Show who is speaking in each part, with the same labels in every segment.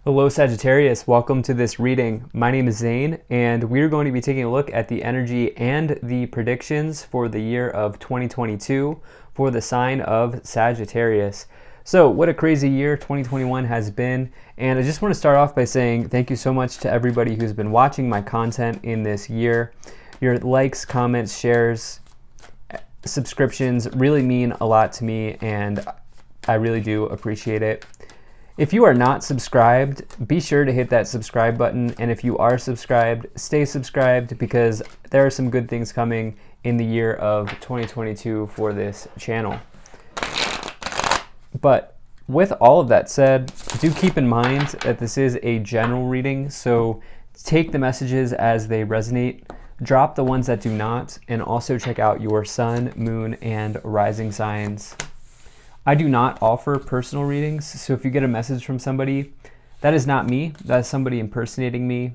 Speaker 1: Hello Sagittarius, welcome to this reading. My name is Zane and we're going to be taking a look at the energy and the predictions for the year of 2022 for the sign of Sagittarius. So what a crazy year 2021 has been, and I just want to start off by saying thank you so much to everybody who's been watching my content in this year. Your likes, comments, shares, subscriptions really mean a lot to me and I really do appreciate it. If you are not subscribed, be sure to hit that subscribe button, and if you are subscribed, stay subscribed because there are some good things coming in the year of 2022 for this channel. But with all of that said, do keep in mind that this is a general reading, so take the messages as they resonate, drop the ones that do not, and also check out your sun, moon, and rising signs. I do not offer personal readings, so if you get a message from somebody, that is not me, that is somebody impersonating me.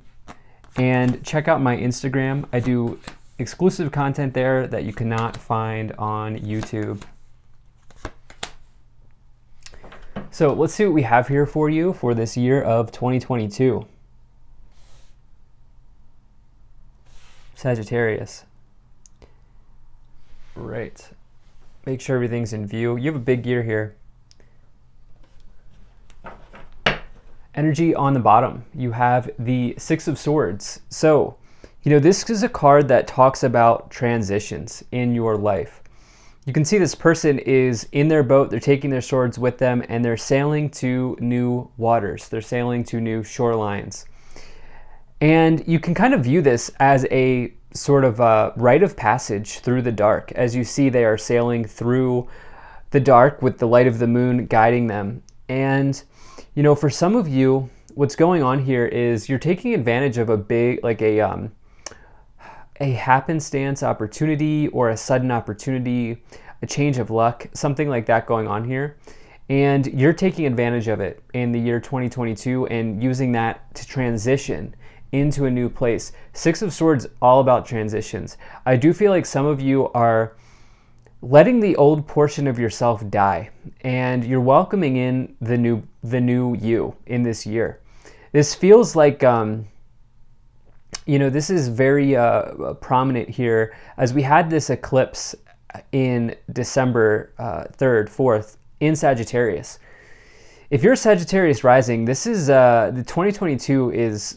Speaker 1: And check out my Instagram. I do exclusive content there that you cannot find on YouTube. So let's see what we have here for you for this year of 2022. Sagittarius. Right. Make sure everything's in view. You have a big year here. Energy on the bottom. You have the Six of Swords. So, this is a card that talks about transitions in your life. You can see this person is in their boat. They're taking their swords with them and they're sailing to new waters. They're sailing to new shorelines. And you can kind of view this as a sort of a rite of passage through the dark. As you see, they are sailing through the dark with the light of the moon guiding them. And, for some of you, what's going on here is you're taking advantage of a big, like a happenstance opportunity or a sudden opportunity, a change of luck, something like that going on here. And you're taking advantage of it in the year 2022 and using that to transition into a new place. Six of Swords, all about transitions. I do feel like some of you are letting the old portion of yourself die and you're welcoming in the new you in this year. This feels like, this is very prominent here as we had this eclipse in December 3rd, 4th in Sagittarius. If you're Sagittarius rising, this is, the 2022 is,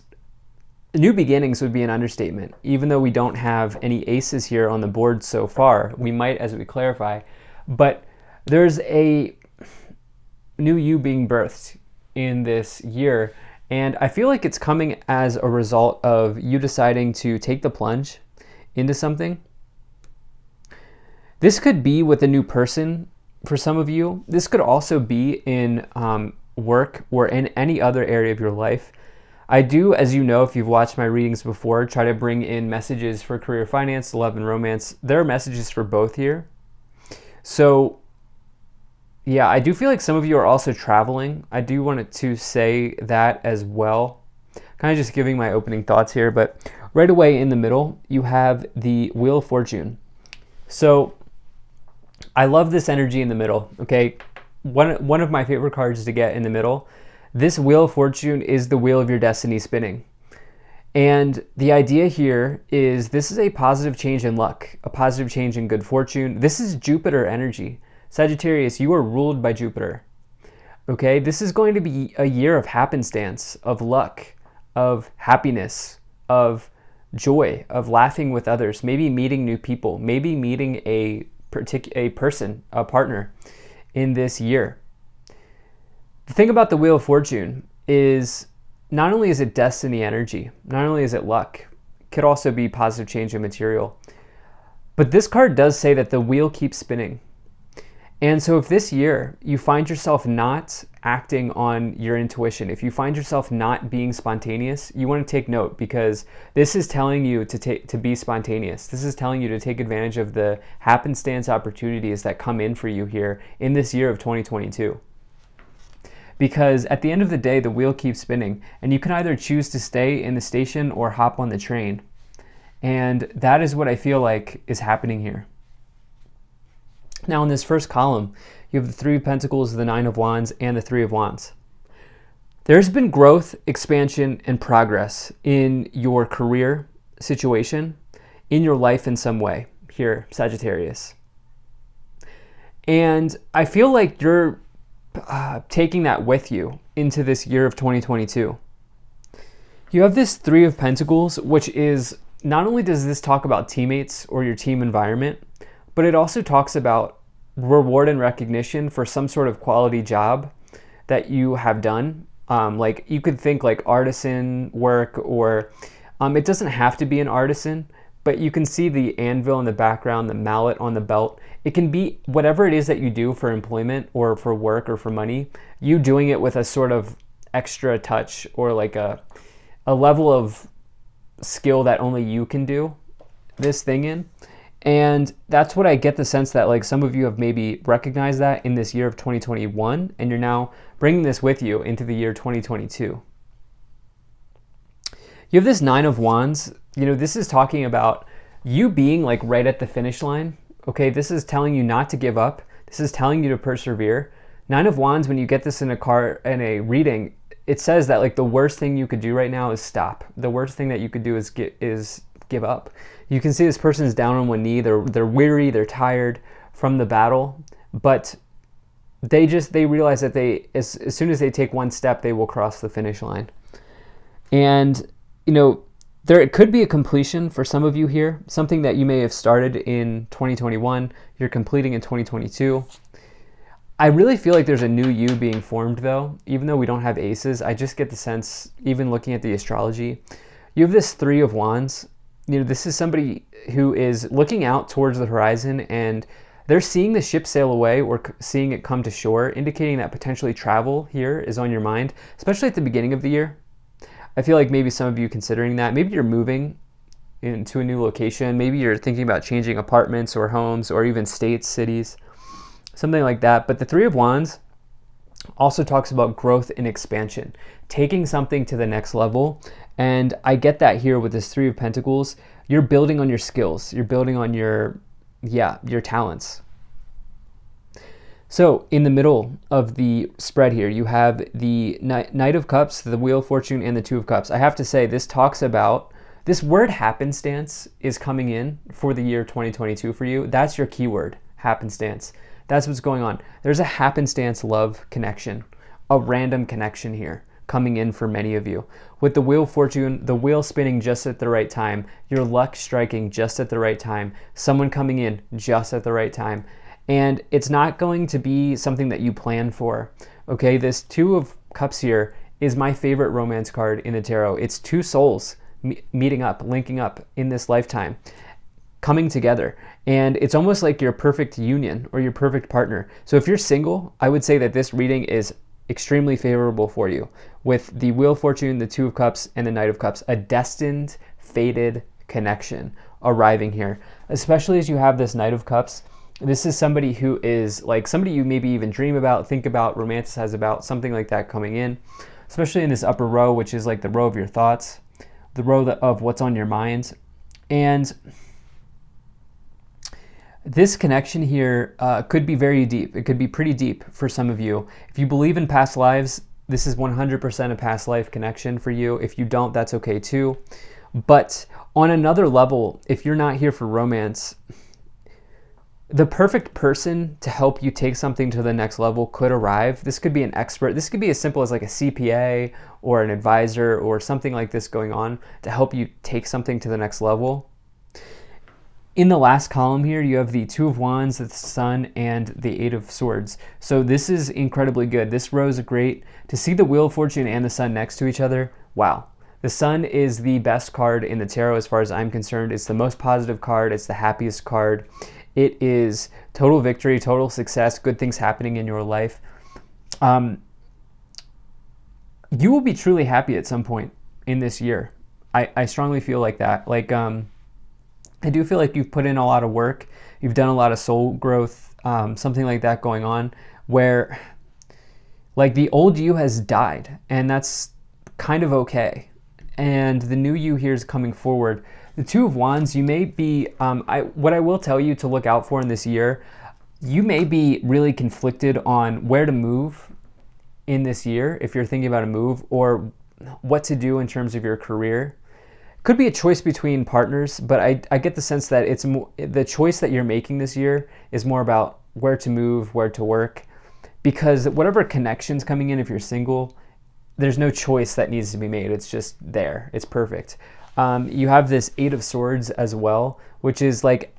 Speaker 1: new beginnings would be an understatement. Even though we don't have any aces here on the board so far, we might as we clarify, but there's a new you being birthed in this year. And I feel like it's coming as a result of you deciding to take the plunge into something. This could be with a new person for some of you. This could also be in work or in any other area of your life. I do, as you know, if you've watched my readings before, try to bring in messages for career, finance, love, and romance. There are messages for both here. So, yeah, I do feel like some of you are also traveling. I do want to say that as well. Kind of just giving my opening thoughts here, but right away in the middle, you have the Wheel of Fortune. So, I love this energy in the middle, okay? One of my favorite cards to get in the middle. This Wheel of Fortune is the wheel of your destiny spinning. And the idea here is this is a positive change in luck, a positive change in good fortune. This is Jupiter energy. Sagittarius, you are ruled by Jupiter. Okay, this is going to be a year of happenstance, of luck, of happiness, of joy, of laughing with others, maybe meeting new people, maybe meeting a person, a partner in this year. The thing about the Wheel of Fortune is not only is it destiny energy, not only is it luck, it could also be positive change in material. But this card does say that the wheel keeps spinning. And so if this year you find yourself not acting on your intuition, if you find yourself not being spontaneous, you want to take note because this is telling you to be spontaneous. This is telling you to take advantage of the happenstance opportunities that come in for you here in this year of 2022. Because at the end of the day, the wheel keeps spinning and you can either choose to stay in the station or hop on the train. And that is what I feel like is happening here. Now in this first column, you have the Three of Pentacles, the Nine of Wands, and the Three of Wands. There's been growth, expansion, and progress in your career situation, in your life in some way here, Sagittarius. And I feel like you're taking that with you into this year of 2022. You have this Three of Pentacles, which is, not only does this talk about teammates or your team environment, but it also talks about reward and recognition for some sort of quality job that you have done. Like you could think like artisan work, or it doesn't have to be an artisan, but you can see the anvil in the background, the mallet on the belt. It can be whatever it is that you do for employment or for work or for money, you doing it with a sort of extra touch or like a level of skill that only you can do this thing in. And that's what I get the sense that like some of you have maybe recognized that in this year of 2021, and you're now bringing this with you into the year 2022. You have this Nine of Wands. You know, this is talking about you being like right at the finish line. Okay, this is telling you not to give up. This is telling you to persevere. Nine of Wands, when you get this in a reading, it says that like the worst thing you could do right now is stop. The worst thing that you could do is give up. You can see this person's down on one knee. They're weary. They're tired from the battle, but they realize that as soon as they take one step, they will cross the finish line. And you know, there could be a completion for some of you here, something that you may have started in 2021, you're completing in 2022. I really feel like there's a new you being formed though, even though we don't have aces. I just get the sense, even looking at the astrology, you have this Three of Wands. You know, this is somebody who is looking out towards the horizon and they're seeing the ship sail away or seeing it come to shore, indicating that potentially travel here is on your mind, especially at the beginning of the year. I feel like maybe some of you considering that. Maybe you're moving into a new location. Maybe you're thinking about changing apartments or homes or even states, cities, something like that. But the Three of Wands also talks about growth and expansion, taking something to the next level. And I get that here with this Three of Pentacles. You're building on your skills. You're building on your talents. So in the middle of the spread here, you have the Knight of Cups, the Wheel of Fortune, and the Two of Cups. I have to say, this talks about, this word happenstance is coming in for the year 2022 for you. That's your keyword, happenstance. That's what's going on. There's a happenstance love connection, a random connection here coming in for many of you. With the Wheel of Fortune, the wheel spinning just at the right time, your luck striking just at the right time, someone coming in just at the right time. And it's not going to be something that you plan for. Okay, this Two of Cups here is my favorite romance card in the tarot. It's two souls meeting up, linking up in this lifetime, coming together. And it's almost like your perfect union or your perfect partner. So if you're single, I would say that this reading is extremely favorable for you. With the Wheel of Fortune, the Two of Cups, and the Knight of Cups, a destined, fated connection arriving here. Especially as you have this Knight of Cups, this is somebody who is like somebody you maybe even dream about, think about, romanticize about, something like that coming in. Especially in this upper row, which is like the row of your thoughts, the row of what's on your mind. And this connection here could be very deep. It could be pretty deep for some of you. If you believe in past lives, this is 100% a past life connection for you. If you don't, that's okay too. But on another level, if you're not here for romance, the perfect person to help you take something to the next level could arrive. This could be an expert. This could be as simple as like a CPA or an advisor or something like this going on to help you take something to the next level. In the last column here, you have the Two of Wands, the Sun, and the Eight of Swords. So this is incredibly good. This row is great. To see the Wheel of Fortune and the Sun next to each other, wow. The Sun is the best card in the tarot as far as I'm concerned. It's the most positive card. It's the happiest card. It is total victory, total success, good things happening in your life. You will be truly happy at some point in this year. I strongly feel like that. I do feel like you've put in a lot of work. You've done a lot of soul growth, something like that going on, where like the old you has died, and that's kind of okay. And the new you here is coming forward. The Two of Wands, you may be, what I will tell you to look out for in this year, you may be really conflicted on where to move in this year if you're thinking about a move or what to do in terms of your career. Could be a choice between partners, but I get the sense that it's the choice that you're making this year is more about where to move, where to work, because whatever connection's coming in, if you're single, there's no choice that needs to be made. It's just there. It's perfect. You have this 8 of Swords as well, which is like,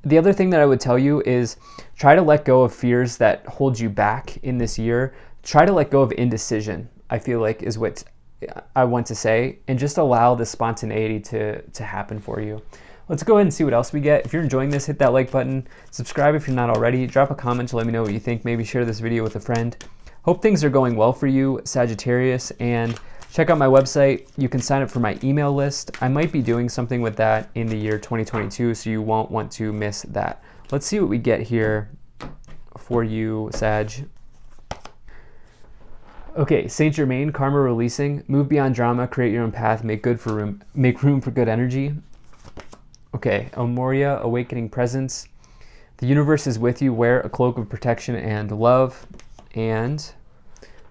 Speaker 1: the other thing that I would tell you is try to let go of fears that hold you back in this year. Try to let go of indecision, I feel like, is what I want to say, and just allow the spontaneity to happen for you. Let's go ahead and see what else we get. If you're enjoying this, hit that like button. Subscribe if you're not already. Drop a comment to let me know what you think. Maybe share this video with a friend. Hope things are going well for you, Sagittarius, and check out my website. You can sign up for my email list. I might be doing something with that in the year 2022, so you won't want to miss that. Let's see what we get here for you, Sag. Okay, Saint Germain, karma releasing, move beyond drama, create your own path, make room for good energy. Okay, Moria, awakening presence. The universe is with you, wear a cloak of protection and love. And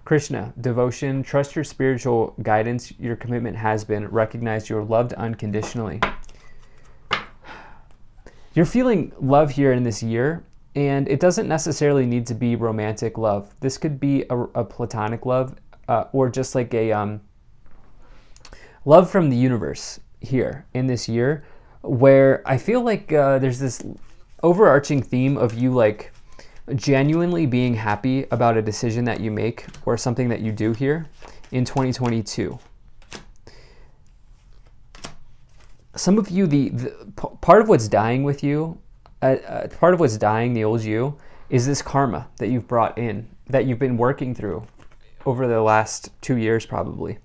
Speaker 1: Krishna, devotion, trust your spiritual guidance. Your commitment has been recognized. You're loved unconditionally. You're feeling love here in this year, and it doesn't necessarily need to be romantic love. This could be a platonic love, or just like a love from the universe here in this year, where I feel like there's this overarching theme of you like genuinely being happy about a decision that you make or something that you do here in 2022. Some of you, the part of what's dying with you, part of what's dying, the old you, is this karma that you've brought in, that you've been working through over the last 2 years probably.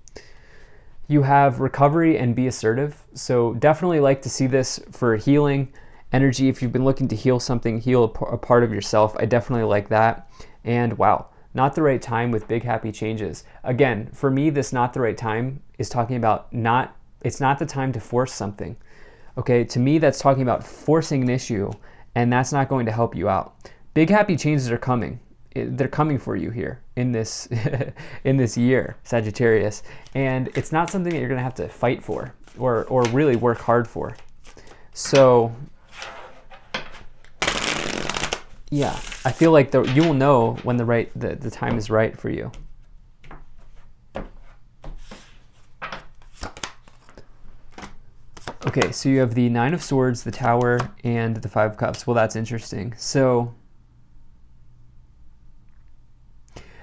Speaker 1: You have recovery and be assertive. So definitely like to see this for healing energy. If you've been looking to heal something, heal a part of yourself, I definitely like that. And wow, not the right time with big happy changes. Again, for me, this not the right time is talking about it's not the time to force something. Okay, to me, that's talking about forcing an issue, and that's not going to help you out. Big happy changes are coming. They're coming for you here in this in this year, Sagittarius, and it's not something that you're going to have to fight for or really work hard for. So yeah, I feel like you will know when the time is right for you. Okay, so you have the 9 of Swords, the Tower, and the 5 of Cups. Well, that's interesting. So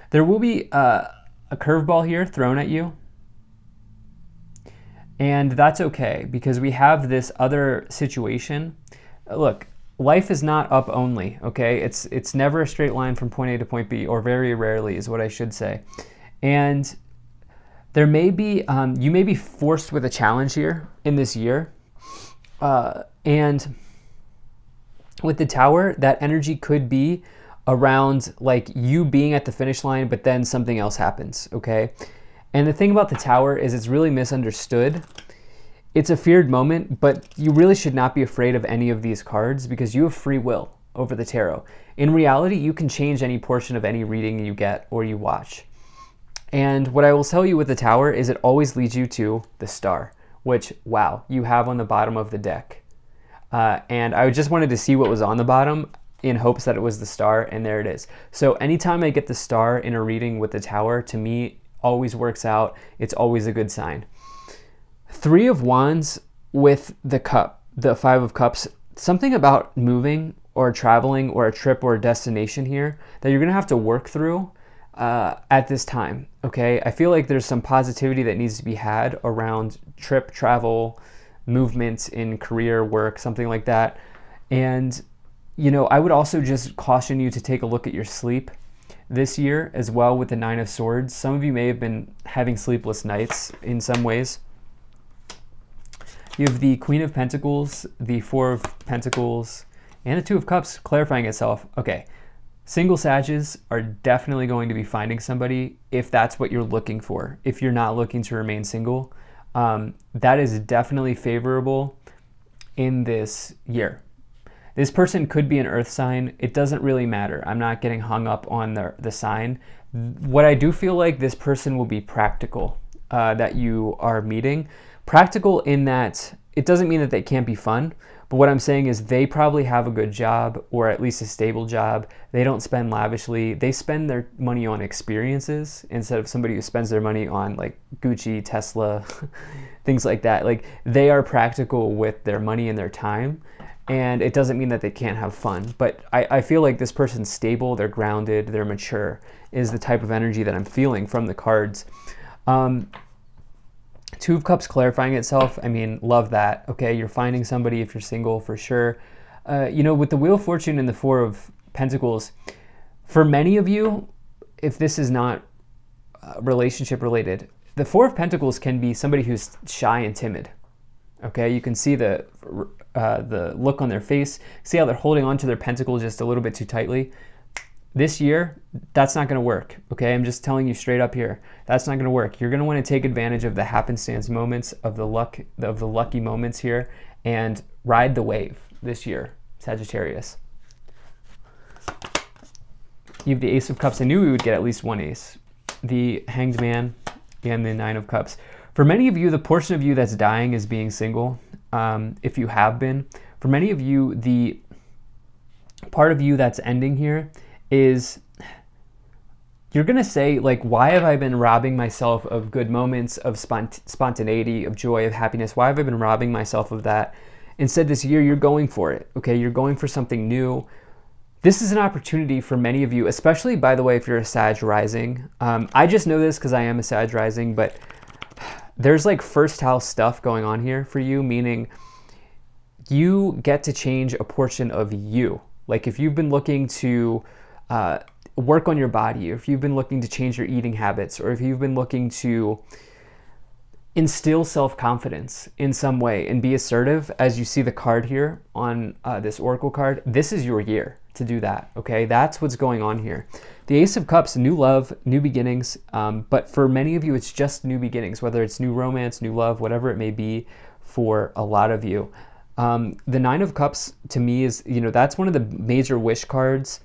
Speaker 1: there will be a curveball here thrown at you, and that's okay because we have this other situation. Look, life is not up only, okay? It's never a straight line from point A to point B, or very rarely is what I should say. And there may be, you may be forced with a challenge here in this year. And with the Tower, that energy could be around like you being at the finish line, but then something else happens, okay? And the thing about the Tower is it's really misunderstood. It's a feared moment, but you really should not be afraid of any of these cards because you have free will over the tarot. In reality, you can change any portion of any reading you get or you watch. And what I will tell you with the Tower is it always leads you to the Star, which, wow, you have on the bottom of the deck. And I just wanted to see what was on the bottom in hopes that it was the Star, and there it is. So anytime I get the Star in a reading with the Tower, to me, always works out. It's always a good sign. 3 of Wands with the Cup, the 5 of Cups, something about moving or traveling or a trip or a destination here that you're going to have to work through at this time, okay? I feel like there's some positivity that needs to be had around trip, travel, movement in career, work, something like that. And, you know, I would also just caution you to take a look at your sleep this year as well with the 9 of Swords. Some of you may have been having sleepless nights in some ways. You have the Queen of Pentacles, the 4 of Pentacles, and the 2 of Cups clarifying itself. Okay, single Sages are definitely going to be finding somebody if that's what you're looking for. If you're not looking to remain single, that is definitely favorable in this year. This person could be an earth sign. It doesn't really matter. I'm not getting hung up on the sign. What I do feel like this person will be practical that you are meeting. Practical in that it doesn't mean that they can't be fun, but what I'm saying is they probably have a good job or at least a stable job. They don't spend lavishly. They spend their money on experiences instead of somebody who spends their money on like Gucci, Tesla, things like that. Like they are practical with their money and their time. And it doesn't mean that they can't have fun, but I feel like this person's stable, they're grounded, they're mature, is the type of energy that I'm feeling from the cards. Two of Cups clarifying itself. I mean, love that. Okay, you're finding somebody if you're single for sure. With the Wheel of Fortune and the Four of Pentacles, for many of you, if this is not relationship related, the Four of Pentacles can be somebody who's shy and timid. Okay, you can see the look on their face. See how they're holding on to their pentacle just a little bit too tightly. This year, that's not going to work. Okay, I'm just telling you straight up here. That's not going to work. You're going to want to take advantage of the happenstance moments, of the lucky moments here, and ride the wave this year, Sagittarius. You have the Ace of Cups. I knew we would get at least one ace. The Hanged Man and the Nine of Cups. For many of you, the portion of you that's dying is being single. If you have been. For many of you, the part of you that's ending here is you're going to say, like, why have I been robbing myself of good moments, of spontaneity, of joy, of happiness? Why have I been robbing myself of that? Instead, this year, you're going for it, okay? You're going for something new. This is an opportunity for many of you, especially, by the way, if you're a Sag rising. I just know this because I am a Sag rising, but there's like first house stuff going on here for you, meaning you get to change a portion of you. Like if you've been looking to work on your body, or if you've been looking to change your eating habits, or if you've been looking to instill self-confidence in some way and be assertive, as you see the card here on this Oracle card, this is your year to do that, okay? That's what's going on here. The Ace of Cups, new love, new beginnings, but for many of you, it's just new beginnings, whether it's new romance, new love, whatever it may be for a lot of you. The Nine of Cups, to me, is, that's one of the major wish cards.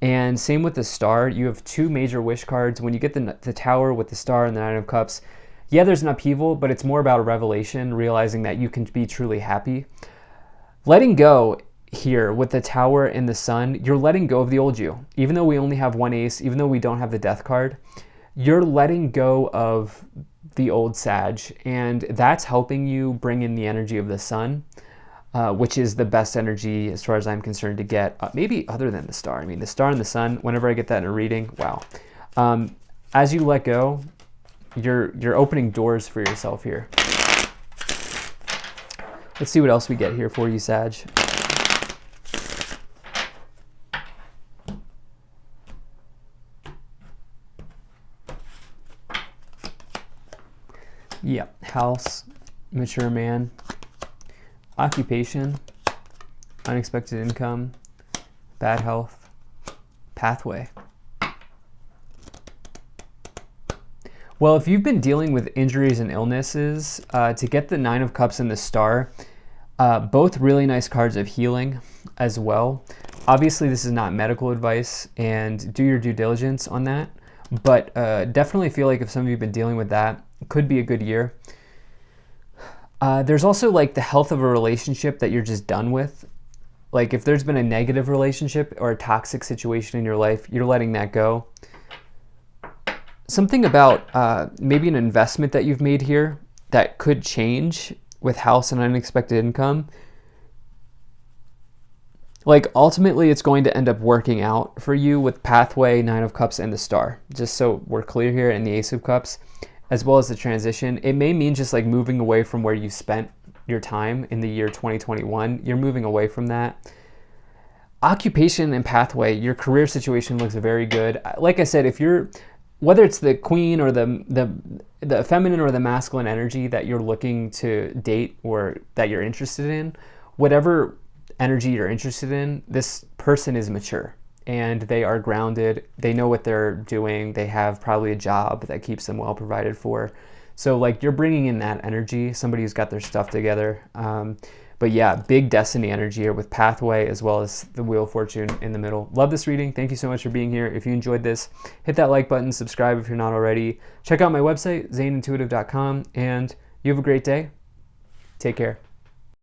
Speaker 1: And same with the Star. You have two major wish cards. When you get the Tower with the Star and the Nine of Cups, yeah, there's an upheaval, but it's more about a revelation, realizing that you can be truly happy. Letting go here with the Tower and the Sun, you're letting go of the old you. Even though we only have one ace, even though we don't have the Death card, you're letting go of the old Sag, and that's helping you bring in the energy of the Sun, which is the best energy as far as I'm concerned to get, maybe other than the Star. I mean, the Star and the Sun, whenever I get that in a reading, wow. As you let go, you're opening doors for yourself here. Let's see what else we get here for you, Sag. Yep, house, mature man, occupation, unexpected income, bad health, pathway. Well, if you've been dealing with injuries and illnesses, to get the Nine of Cups and the Star, both really nice cards of healing as well. Obviously, this is not medical advice, and do your due diligence on that. But definitely feel like if some of you have been dealing with that, it could be a good year. There's also like the health of a relationship that you're just done with. Like if there's been a negative relationship or a toxic situation in your life, you're letting that go. Something about maybe an investment that you've made here that could change with house and unexpected income. Like ultimately it's going to end up working out for you with pathway, Nine of Cups, and the Star. Just so we're clear here, in the Ace of Cups, as well as the transition. It may mean just like moving away from where you spent your time in the year 2021. You're moving away from that. Occupation and pathway, your career situation looks very good. Like I said, if you're, whether it's the queen or the feminine or the masculine energy that you're looking to date or that you're interested in, whatever energy you're interested in, this person is mature and they are grounded. They know what they're doing. They have probably a job that keeps them well provided for. So like you're bringing in that energy, somebody who's got their stuff together. But yeah, big destiny energy here with pathway as well as the Wheel of Fortune in the middle. Love this reading. Thank you so much for being here. If you enjoyed this, hit that like button, subscribe if you're not already. Check out my website, zaneintuitive.com, and you have a great day. Take care.